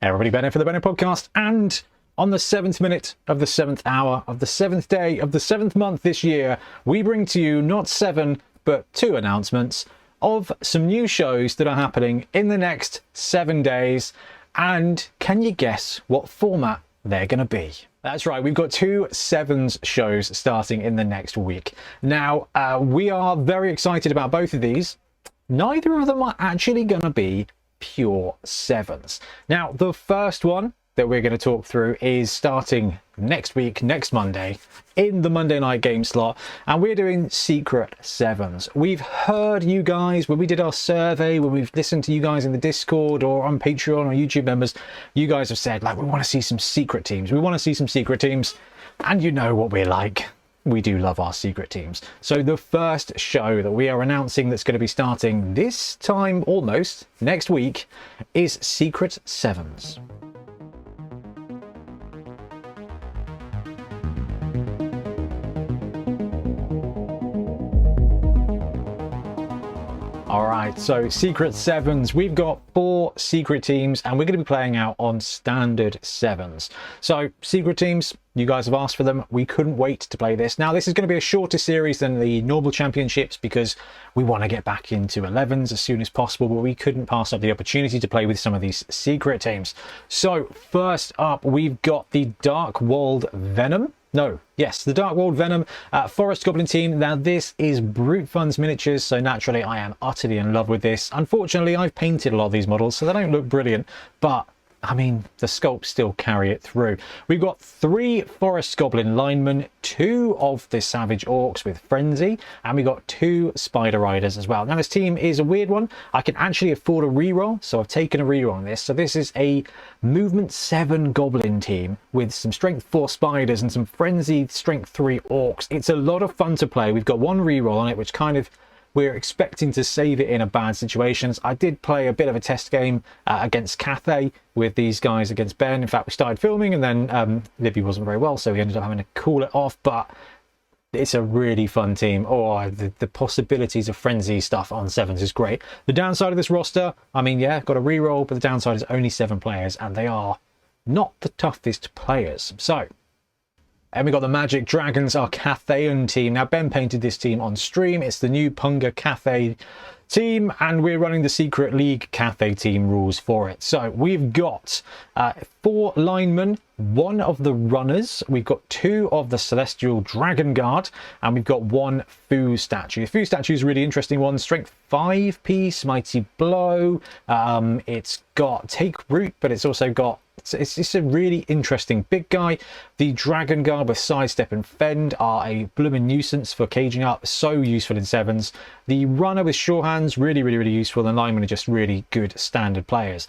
Everybody, Bonehead for the Bonehead podcast, and on the 7th minute of the 7th hour of the 7th day of the 7th month this year, we bring to you not 7 but 2 announcements of some new shows that are happening in the next 7 days. And can you guess what format they're going to be? That's right, we've got 2 Sevens shows starting in the next week. Now, we are very excited about both of these. Neither of them are actually going to be pure Sevens. Now, the first one that we're going to talk through is starting next week, next Monday, in the Monday night game slot, and we're doing Secret Sevens. We've heard you guys, when we did our survey, when we've listened to you guys in the Discord or on Patreon or YouTube members, you guys have said, like, we want to see some secret teams. We want to see some secret teams, and you know what we're like. We do love our secret teams. So the first show that we are announcing that's going to be starting this time almost next week is Secret Sevens. All right, so Secret Sevens, we've got 4 secret teams and we're going to be playing out on standard sevens. So secret teams, you guys have asked for them. We couldn't wait to play this. Now, this is going to be a shorter series than the normal championships because we want to get back into 11s as soon as possible, but we couldn't pass up the opportunity to play with some of these secret teams. So first up, we've got the Dark Walled Venom. The Dark Walled Venom Forest Goblin team. Now, this is Brute Funds miniatures, so naturally I am utterly in love with this. Unfortunately, I've painted a lot of these models, so they don't look brilliant, but I mean, the sculpts still carry it through. We've got 3 Forest Goblin linemen, 2 of the Savage Orcs with Frenzy, and we've got 2 Spider Riders as well. Now, this team is a weird one. I can actually afford a reroll, so I've taken a reroll on this. So this is a Movement 7 Goblin team with some Strength 4 Spiders and some Frenzy Strength 3 Orcs. It's a lot of fun to play. We've got 1 reroll on it, which kind of we're expecting to save it in a bad situations. I did play a bit of a test game against Cathay with these guys against Ben. In fact, we started filming and then Libby wasn't very well, so we ended up having to call it off. But it's a really fun team. Oh, the possibilities of frenzy stuff on sevens is great. The downside of this roster, I mean, yeah, got a reroll, but the downside is only 7 players and they are not the toughest players. So, and we got the Magic Dragons, our Cathayan team. Now, Ben painted this team on stream. It's the new Punga Cathay team, and we're running the Secret League Cathay team rules for it. So we've got 4 linemen, 1 of the runners, we've got 2 of the Celestial Dragon Guard, and we've got 1 Foo statue. The Foo statue is a really interesting one. Strength 5 piece, Mighty Blow. It's got Take Root, but it's also got it's a really interesting big guy. The Dragon Guard with Sidestep and Fend are a blooming nuisance for caging up. So useful in sevens. The runner with Sure Hands, really useful. And linemen are just really good standard players.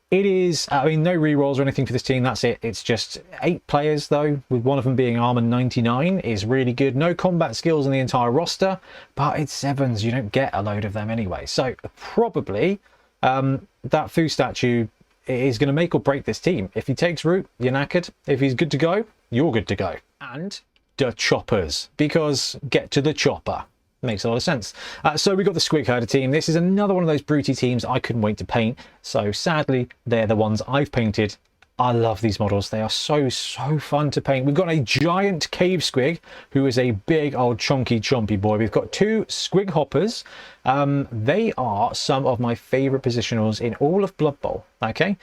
It is, I mean, no rerolls or anything for this team. That's it. It's just 8 players, though, with one of them being Armor 99 is really good. No combat skills in the entire roster, but it's sevens. You don't get a load of them anyway. So probably that Foo statue is going to make or break this team. If he takes root, you're knackered. If he's good to go, you're good to go. And the choppers, because get to the chopper. Makes a lot of sense. So we got the Squig Herder team. This is another one of those broody teams I couldn't wait to paint. So sadly, they're the ones I've painted. I love these models. They are so fun to paint. We've got a giant cave squig who is a big old chompy boy. We've got 2 squig hoppers. They are some of my favorite positionals in all of Blood Bowl. Okay,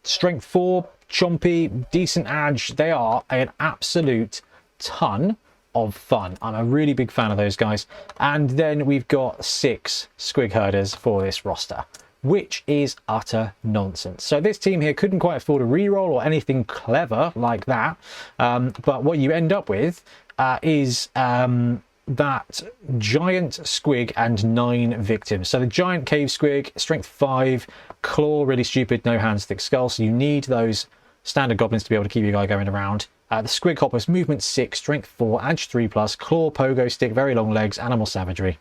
strength 4, chompy, decent edge. They are an absolute ton of fun. I'm a really big fan of those guys. And then we've got 6 squig herders for this roster, which is utter nonsense. So this team here couldn't quite afford a reroll or anything clever like that. But what you end up with is that giant squig and 9 victims. So the giant cave squig, strength 5, claw, really stupid, no hands, thick skull. So you need those standard goblins to be able to keep your guy going around. The squig hoppers, movement 6, strength 4, edge 3+, claw, pogo stick, very long legs, animal savagery.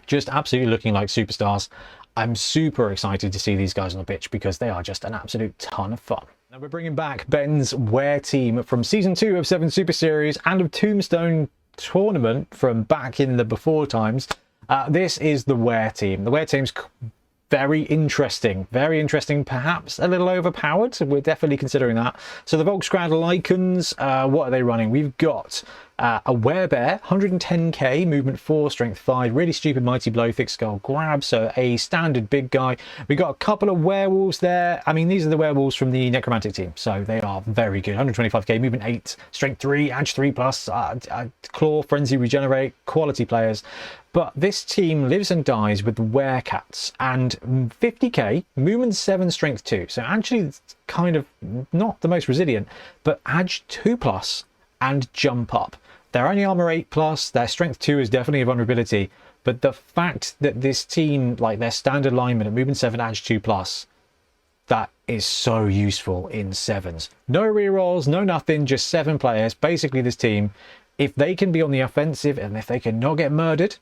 Just absolutely looking like superstars. I'm super excited to see these guys on the pitch because they are just an absolute ton of fun. Now we're bringing back Ben's Were team from Season 2 of 7 Super Series and of Tombstone Tournament from back in the before times. This is the Were team. The Were team's very interesting, perhaps a little overpowered. So we're definitely considering that. So the Volksgrad Lycans, what are they running? We've got a Werebear, 110k, movement 4, strength 5, really stupid mighty blow, thick skull grab, so a standard big guy. We got a couple of werewolves there. I mean, these are the werewolves from the necromantic team, so they are very good. 125k, movement 8, strength 3, edge 3 plus, claw, frenzy, regenerate, quality players. But this team lives and dies with werecats, and 50k, movement 7, strength 2. So actually it's kind of not the most resilient, but edge 2 plus and jump up. They're only armor 8 plus, their strength 2 is definitely a vulnerability, but the fact that this team, like their standard lineman at movement 7, edge 2 plus, that is so useful in 7s. No rerolls, no nothing, just 7 players. Basically this team, if they can be on the offensive and if they can not get murdered,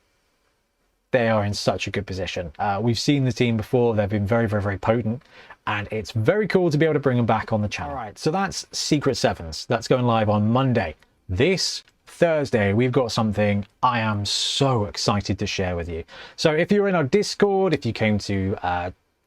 they are in such a good position. We've seen the team before. They've been very, very, very potent, and it's very cool to be able to bring them back on the channel. All right, so that's Secret Sevens. That's going live on Monday. This Thursday, we've got something I am so excited to share with you. So if you're in our Discord, if you came to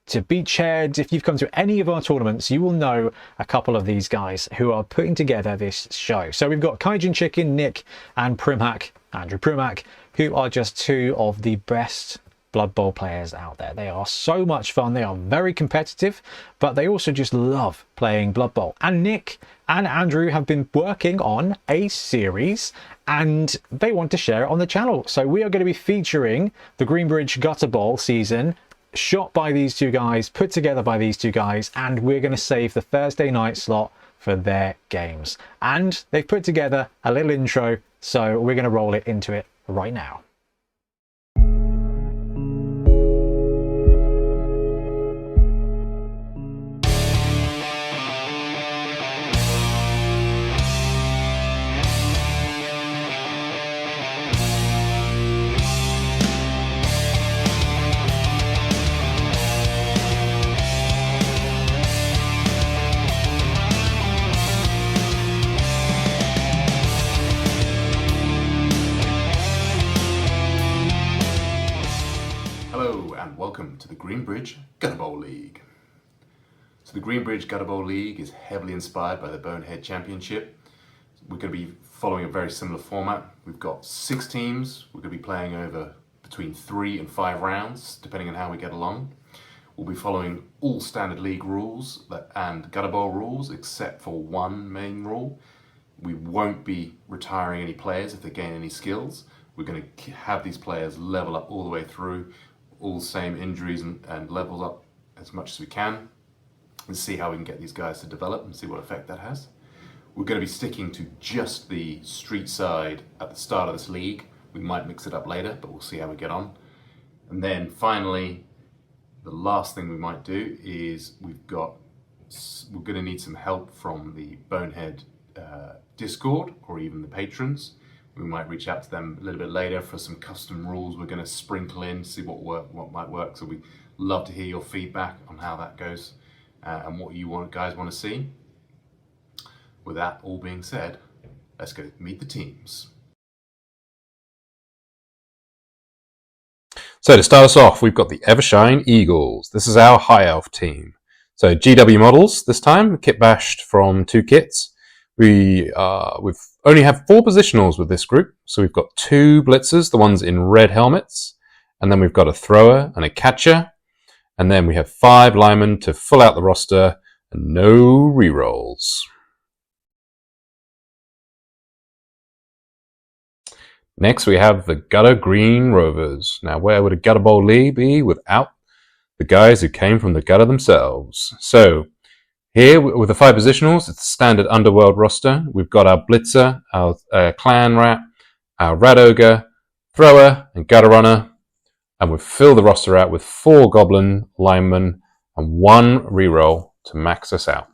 Beachhead, if you've come to any of our tournaments, you will know a couple of these guys who are putting together this show. So we've got Kaijin Chicken, Nick, and Primhack, Andrew Primhack, who are just 2 of the best Blood Bowl players out there. They are so much fun. They are very competitive, but they also just love playing Blood Bowl. And Nick and Andrew have been working on a series, and they want to share it on the channel. So we are going to be featuring the Greenbridge Gutterball season, shot by these 2 guys, put together by these 2 guys, and we're going to save the Thursday night slot for their games. And they've put together a little intro, so we're going to roll it into it right now. Welcome to the Greenbridge Gutterball League. So the Greenbridge Gutterball League is heavily inspired by the Bonehead Championship. We're going to be following a very similar format. We've got 6 teams. We're going to be playing over between 3 and 5 rounds, depending on how we get along. We'll be following all standard league rules and Gutterball rules, except for one main rule. We won't be retiring any players if they gain any skills. We're going to have these players level up all the way through, all the same injuries and levels up as much as we can, and see how we can get these guys to develop and see what effect that has. We're going to be sticking to just the street side at the start of this league. We might mix it up later, but we'll see how we get on. And then finally, the last thing we might do is we're going to need some help from the Bonehead Discord or even the patrons. We might reach out to them a little bit later for some custom rules we're going to sprinkle in, see what might work. So we love to hear your feedback on how that goes and what you guys want to see. With that all being said, let's go meet the teams. So to start us off, we've got the Evershine Eagles. This is our High Elf team. So GW models this time, kit bashed from 2 kits. We've only have 4 positionals with this group. So we've got 2 blitzers, the ones in red helmets, and then we've got a thrower and a catcher, and then we have 5 linemen to fill out the roster and no rerolls. Next we have the Gutter Green Rovers. Now where would a Gutterball League be without the guys who came from the gutter themselves? So here, with the 5 positionals, it's a standard Underworld roster. We've got our Blitzer, our Clan Rat, our Rat Ogre, Thrower, and Gutter Runner. And we've filled the roster out with 4 Goblin linemen and 1 reroll to max us out.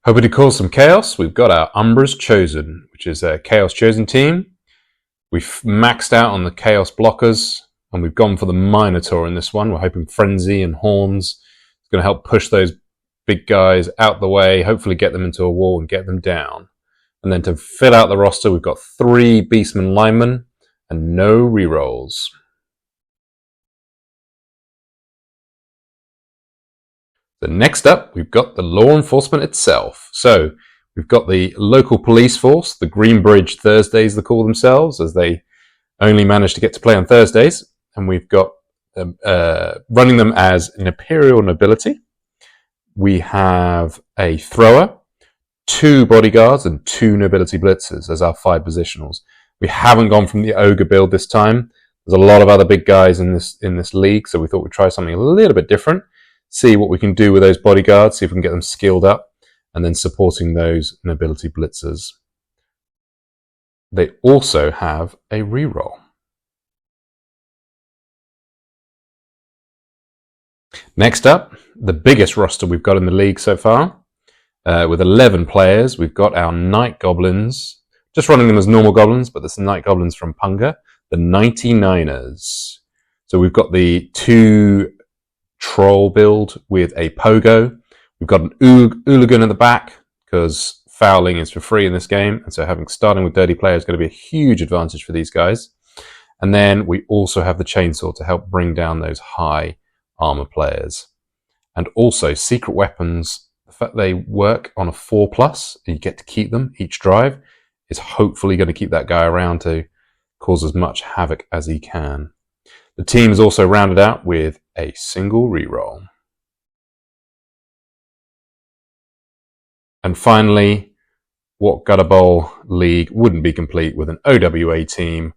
Hoping to cause some chaos, we've got our Umbra's Chosen, which is a Chaos Chosen team. We've maxed out on the Chaos blockers, and we've gone for the Minotaur in this one. We're hoping Frenzy and Horns is going to help push those big guys out the way, hopefully get them into a wall and get them down. And then to fill out the roster, we've got 3 Beastman linemen and no rerolls. So next up, we've got the law enforcement itself. So we've got the local police force, the Greenbridge Thursdays they call themselves, as they only manage to get to play on Thursdays. And we've got running them as an Imperial Nobility. We have a thrower, 2 bodyguards, and 2 Nobility Blitzers as our 5 positionals. We haven't gone from the Ogre build this time. There's a lot of other big guys in this league, so we thought we'd try something a little bit different. See what we can do with those bodyguards, see if we can get them skilled up, and then supporting those Nobility Blitzers. They also have a reroll. Next up, the biggest roster we've got in the league so far. With 11 players, we've got our Night Goblins, just running them as normal goblins, but there's the Night Goblins from Punga, the 99ers. So we've got the 2 Troll build with a Pogo. We've got an Ooligan at the back, because fouling is for free in this game, and so starting with dirty player is going to be a huge advantage for these guys. And then we also have the Chainsaw to help bring down those high armor players. And also secret weapons, the fact they work on a 4+, and you get to keep them each drive, is hopefully going to keep that guy around to cause as much havoc as he can. The team is also rounded out with a single reroll. And finally, what Gutterball League wouldn't be complete with an OWA team.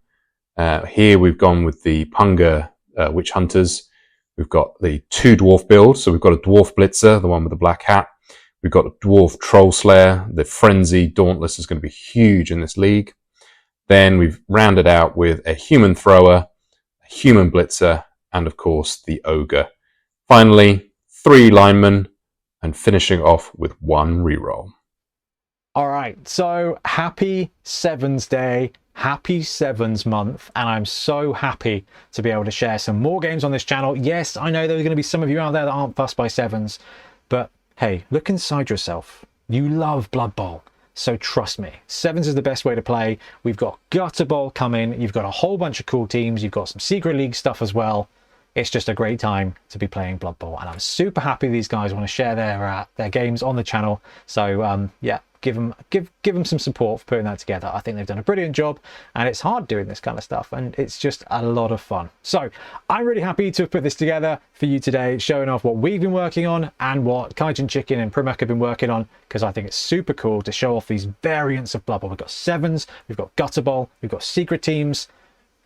Here we've gone with the Punga Witch Hunters. We've got the 2 dwarf build, so we've got a dwarf blitzer, the one with the black hat. We've got a dwarf troll slayer. The frenzy dauntless is going to be huge in this league. Then we've rounded out with a human thrower, a human blitzer, and of course the ogre. Finally, 3 linemen, and finishing off with 1 reroll. All right, so happy Sevens Day, happy Sevens month, and I'm so happy to be able to share some more games on this channel. Yes, I know there's going to be some of you out there that aren't fussed by sevens, but hey, look inside yourself. You love Blood Bowl, so trust me, sevens is the best way to play. We've got Gutterball coming, you've got a whole bunch of cool teams, you've got some Secret League stuff as well. It's just a great time to be playing Blood Bowl, and I'm super happy these guys want to share their games on the channel. So yeah, give them some support for putting that together. I think they've done a brilliant job, and it's hard doing this kind of stuff, and it's just a lot of fun. So I'm really happy to have put this together for you today, showing off what we've been working on and what Kaijin Chicken and Primac have been working on, because I think it's super cool to show off these variants of Blood Bowl. We've got sevens, we've got Gutterball, we've got secret teams.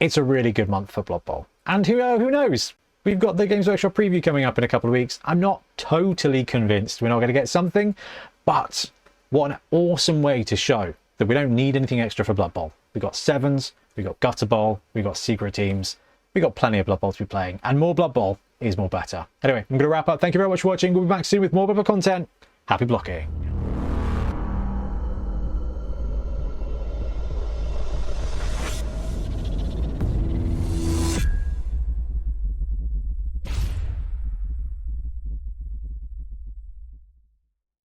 It's a really good month for Blood Bowl, and who knows? We've got the Games Workshop preview coming up in a couple of weeks. I'm not totally convinced we're not going to get something, but what an awesome way to show that we don't need anything extra for Blood Bowl. We've got sevens, we've got Gutterball, we've got secret teams, we've got plenty of Blood Bowl to be playing, and more Blood Bowl is more better. Anyway, I'm going to wrap up. Thank you very much for watching. We'll be back soon with more Blood Bowl content. Happy blocking.